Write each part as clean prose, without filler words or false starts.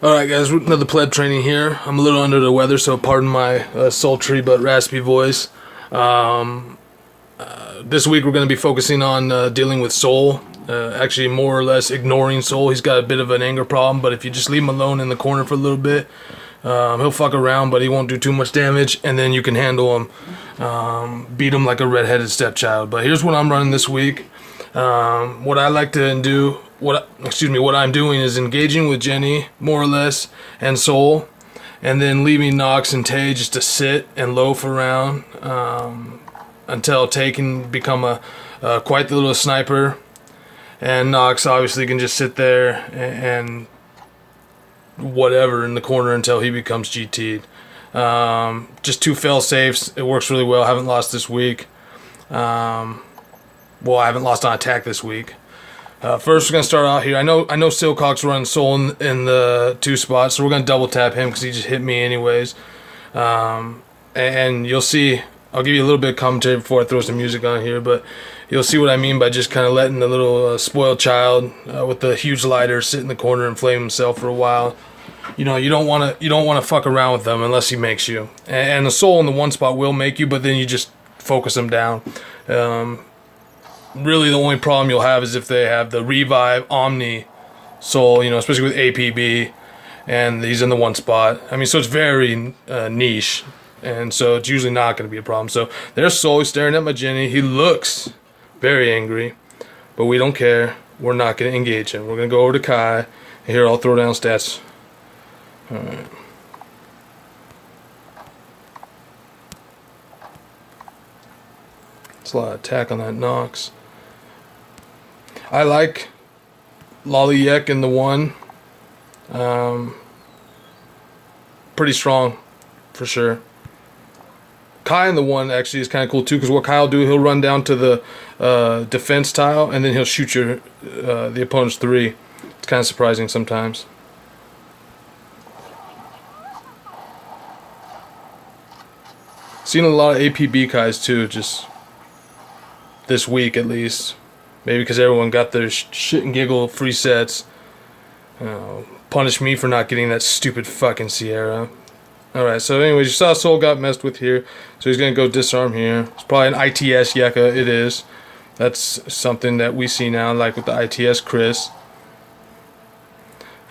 Alright guys, another Pleb Training here. I'm a little under the weather, so pardon my sultry but raspy voice. This week we're going to be focusing on dealing with Soul. Actually, more or less ignoring Soul. He's got a bit of an anger problem, but if you just leave him alone in the corner for a little bit, he'll fuck around, but he won't do too much damage, and then you can handle him. Beat him like a redheaded stepchild. But here's what I'm running this week. What I like to do, what I'm doing is engaging with Jenny, more or less, and Soul, and then leaving Nox and Tay just to sit and loaf around until Tay can become a quite the little sniper, and Nox obviously can just sit there and whatever in the corner until he becomes GT'd. Just two fail safes. It works really well. I haven't lost this week. Well, I haven't lost on attack this week. First, we're going to start out here. I know Silcock's running Soul in the 2 spots, so we're going to double tap him because he just hit me anyways. And you'll see, I'll give you a little bit of commentary before I throw some music on here, but you'll see what I mean by just kind of letting the little spoiled child with the huge lighter sit in the corner and flame himself for a while. You know, you don't want to fuck around with them unless he makes you. And the Soul in the 1 spot will make you, but then you just focus them down. Really, the only problem you'll have is if they have the Revive Omni Soul, you know, especially with APB, and he's in the 1 spot. I mean, so it's very niche, and so it's usually not going to be a problem. So there's Soul staring at my Jenny. He looks very angry, but we don't care. We're not going to engage him. We're going to go over to Kai, and here I'll throw down stats. All right. It's a lot of attack on that Nox. I like Lollyyek in the 1. Pretty strong, for sure. Kai in the 1 actually is kind of cool too, because what Kai will do, he'll run down to the defense tile, and then he'll shoot the opponent's 3. It's kind of surprising sometimes. Seen a lot of APB Kais too, just this week at least. Maybe because everyone got their shit and giggle free sets. Punish me for not getting that stupid fucking Sierra. Alright, so anyways, you saw Soul got messed with here. So he's going to go disarm here. It's probably an ITS Yeka. It is. That's something that we see now, like with the ITS Chris.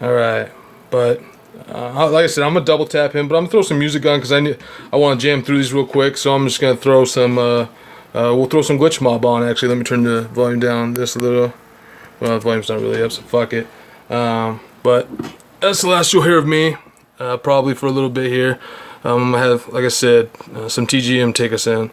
Alright, but like I said, I'm going to double tap him. But I'm going to throw some music on because I want to jam through these real quick. So I'm just going to throw some... we'll throw some Glitch Mob on, actually. Let me turn the volume down just a little. Well, the volume's not really up, so fuck it. But that's the last you'll hear of me, probably for a little bit here. I'm going to have, like I said, some TGM take us in.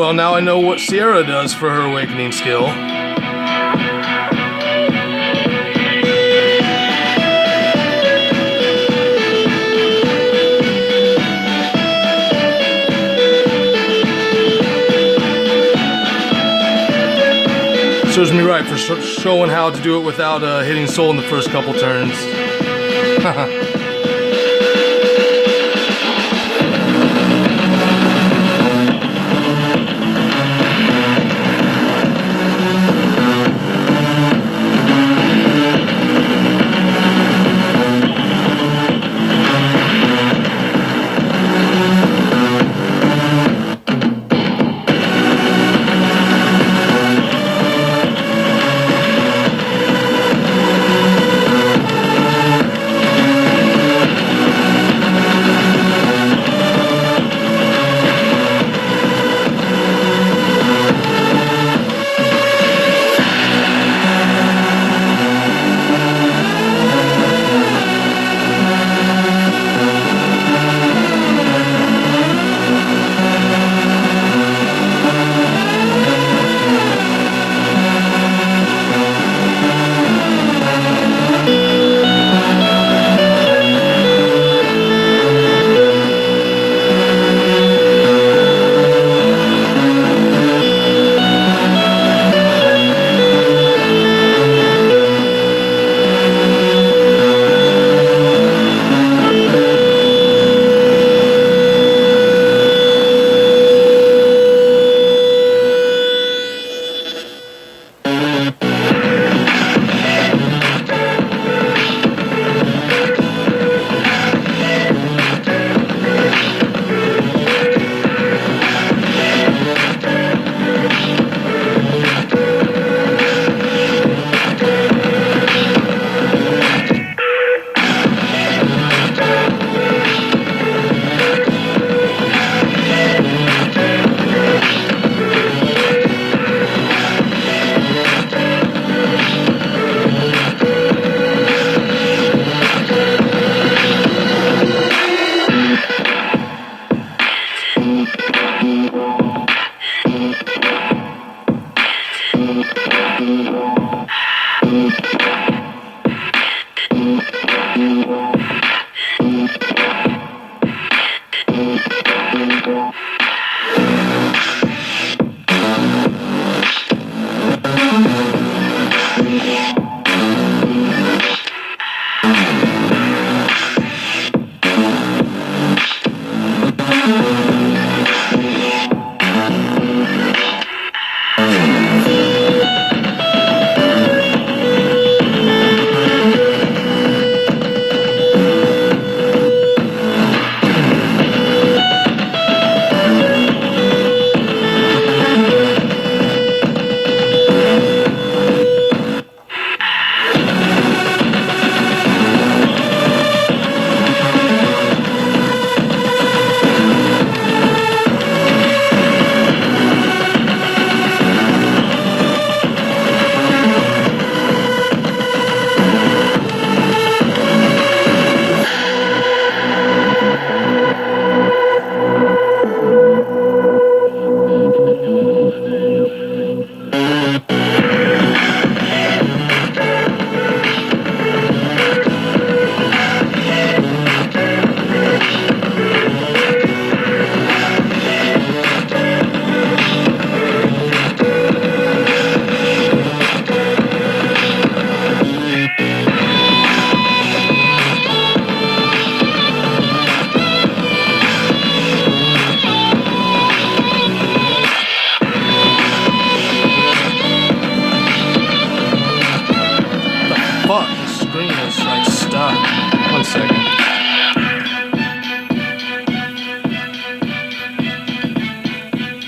Well, now I know what Sierra does for her awakening skill. Serves me right for showing how to do it without hitting soul in the first couple turns.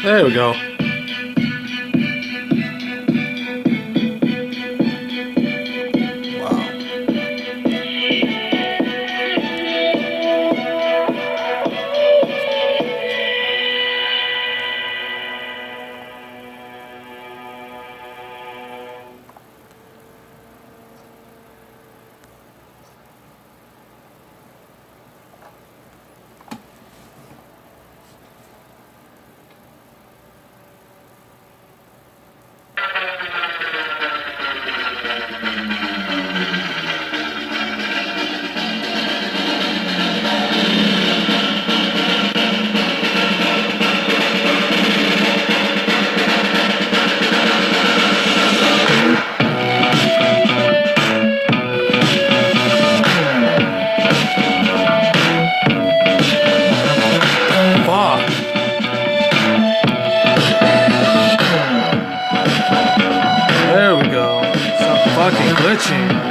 There we go. fucking glitching.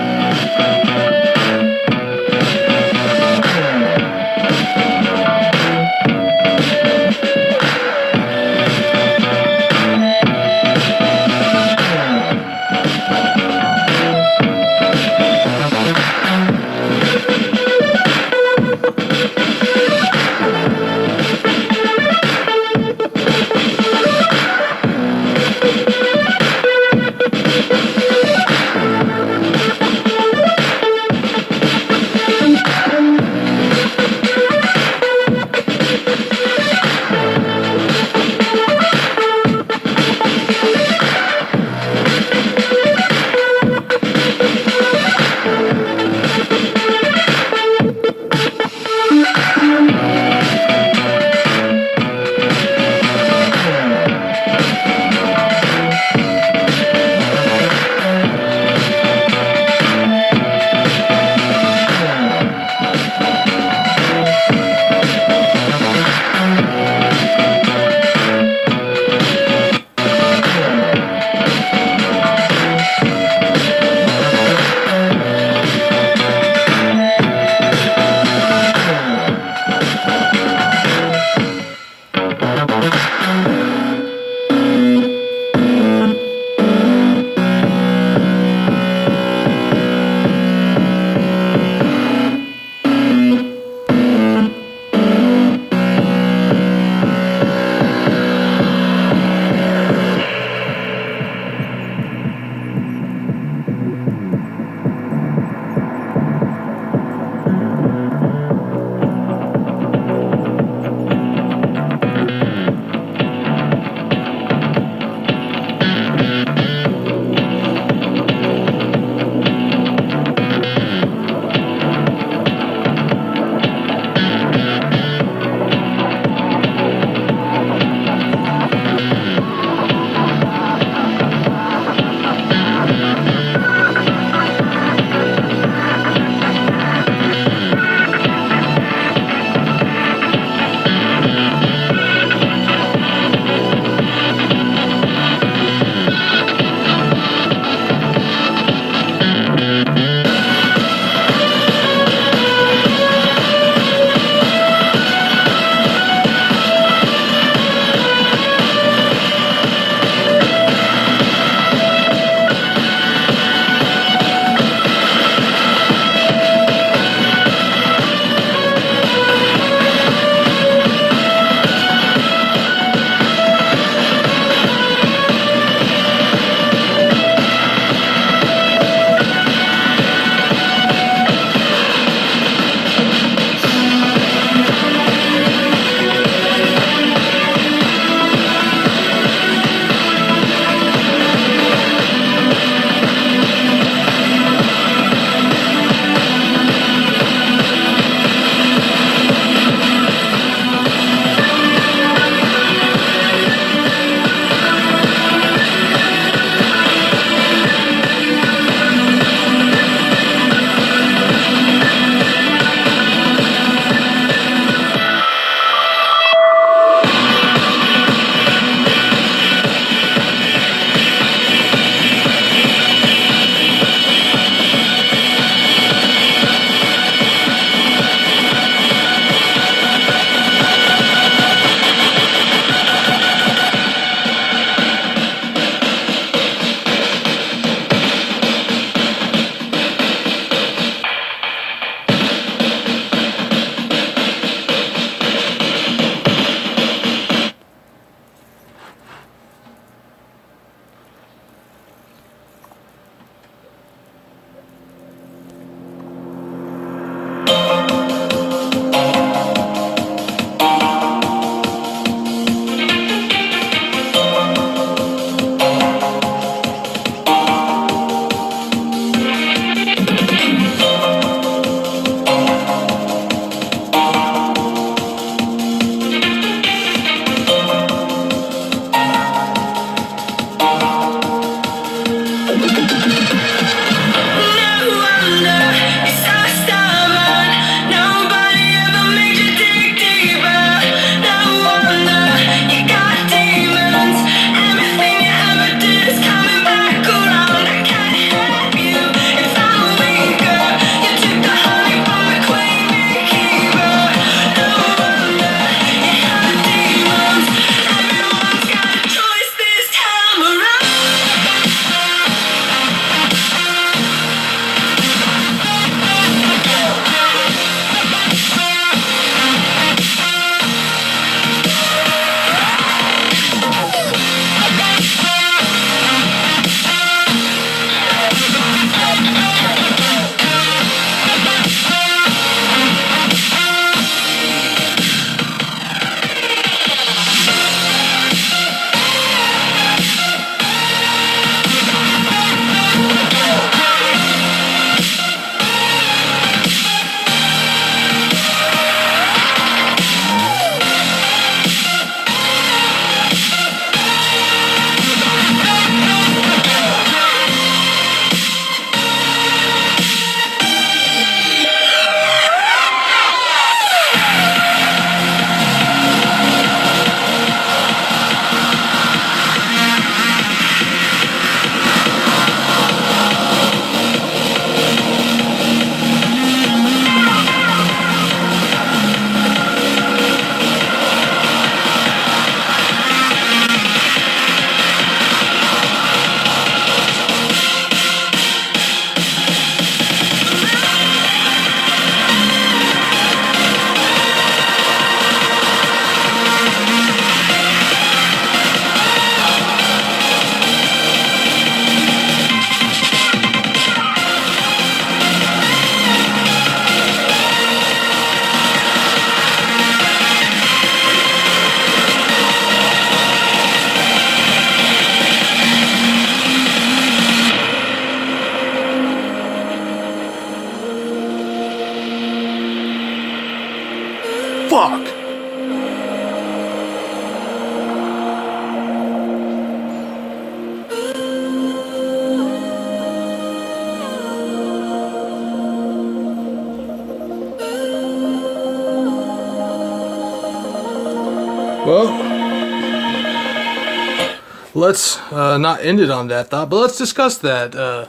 let's not end it on that thought, but let's discuss that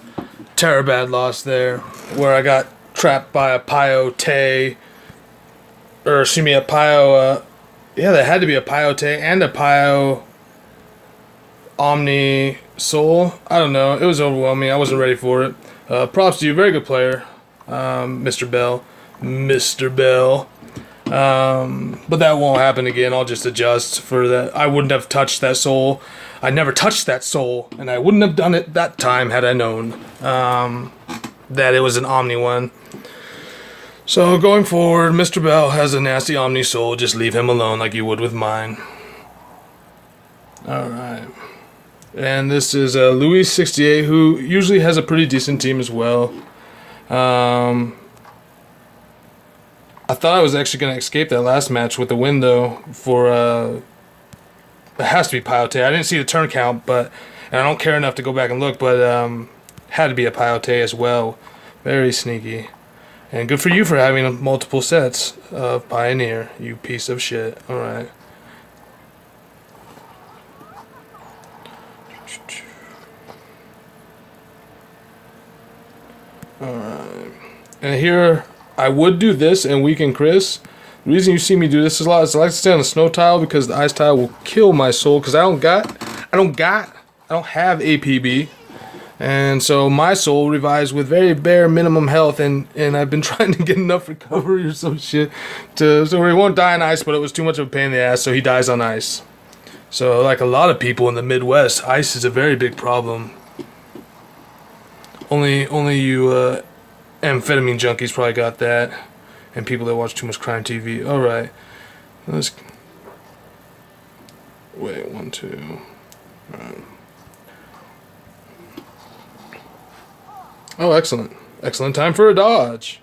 terror bad loss there, where I got trapped by a Pio-Te, or excuse me, a Pio, yeah, there had to be a Pio-Te and a Pio Omni Soul. I don't know, it was overwhelming, I wasn't ready for it. Props to you, very good player, Mr. Bell. But that won't happen again. I'll just adjust for that. I wouldn't have touched that soul. I never touched that soul, and I wouldn't have done it that time had I known that it was an Omni one. So going forward, Mr. Bell has a nasty Omni soul. Just leave him alone like you would with mine. Alright. And this is Louis68, who usually has a pretty decent team as well. I thought I was actually going to escape that last match with the win, though, for, it has to be Pio-Te. I didn't see the turn count, but, and I don't care enough to go back and look, but, had to be a Pio-Te as well. Very sneaky. And good for you for having multiple sets of Pioneer, you piece of shit. Alright. Alright. And here, I would do this and weaken Chris. The reason you see me do this a lot is I like to stay on the snow tile because the ice tile will kill my soul because I don't have APB. And so my soul revives with very bare minimum health, and I've been trying to get enough recovery or some shit so he won't die on ice, but it was too much of a pain in the ass, so he dies on ice. So like a lot of people in the Midwest, ice is a very big problem. Only you amphetamine junkies probably got that, and people that watch too much crime TV. Alright, let's wait, 1, 2. Alright. Oh, excellent time for a dodge.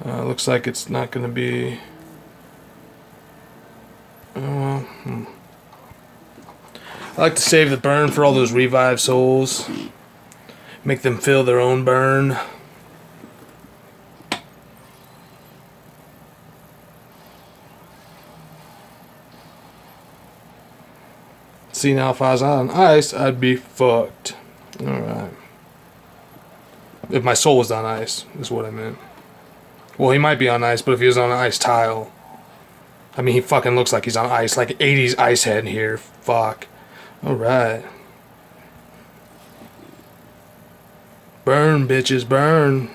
Looks like it's not gonna be I like to save the burn for all those revive souls, make them feel their own burn. See, now if I was on ice, I'd be fucked. Alright. If my soul was on ice, is what I meant. Well, he might be on ice, but if he was on an ice tile. I mean, he fucking looks like he's on ice, like 80s ice head here. Fuck. Alright. Burn, bitches, burn.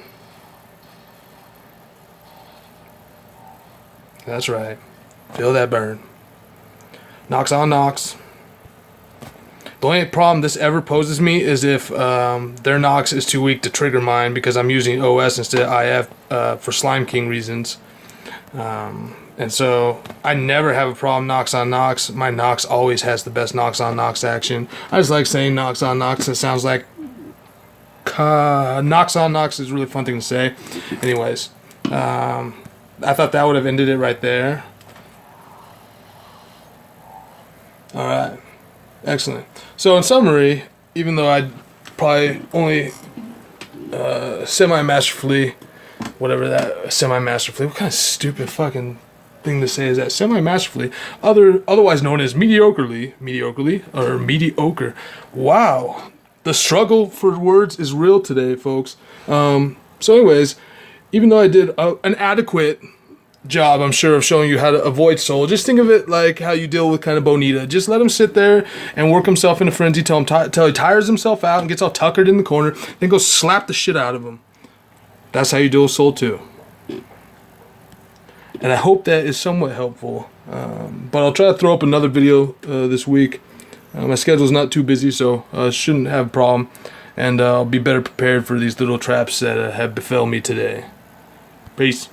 That's right. Feel that burn. Knocks on knocks. The only problem this ever poses me is if their Nox is too weak to trigger mine because I'm using OS instead of IF for Slime King reasons. And so I never have a problem Nox on Nox. My Nox always has the best Nox on Nox action. I just like saying Nox on Nox. It sounds like Nox on Nox is a really fun thing to say. Anyways, I thought that would have ended it right there. Alright. Excellent. So in summary, even though I probably only semi-masterfully, whatever that, semi-masterfully, what kind of stupid fucking thing to say is that? Semi-masterfully, otherwise known as mediocre. Wow. The struggle for words is real today, folks. So anyways, even though I did an adequate job, I'm sure, of showing you how to avoid soul, just think of it like how you deal with kind of Bonita. Just let him sit there and work himself in a frenzy till he tires himself out and gets all tuckered in the corner, then go slap the shit out of him. That's how you deal with soul too. And I hope that is somewhat helpful. But I'll try to throw up another video this week. My schedule's not too busy, so shouldn't have a problem. And I'll be better prepared for these little traps that have befell me today. Peace.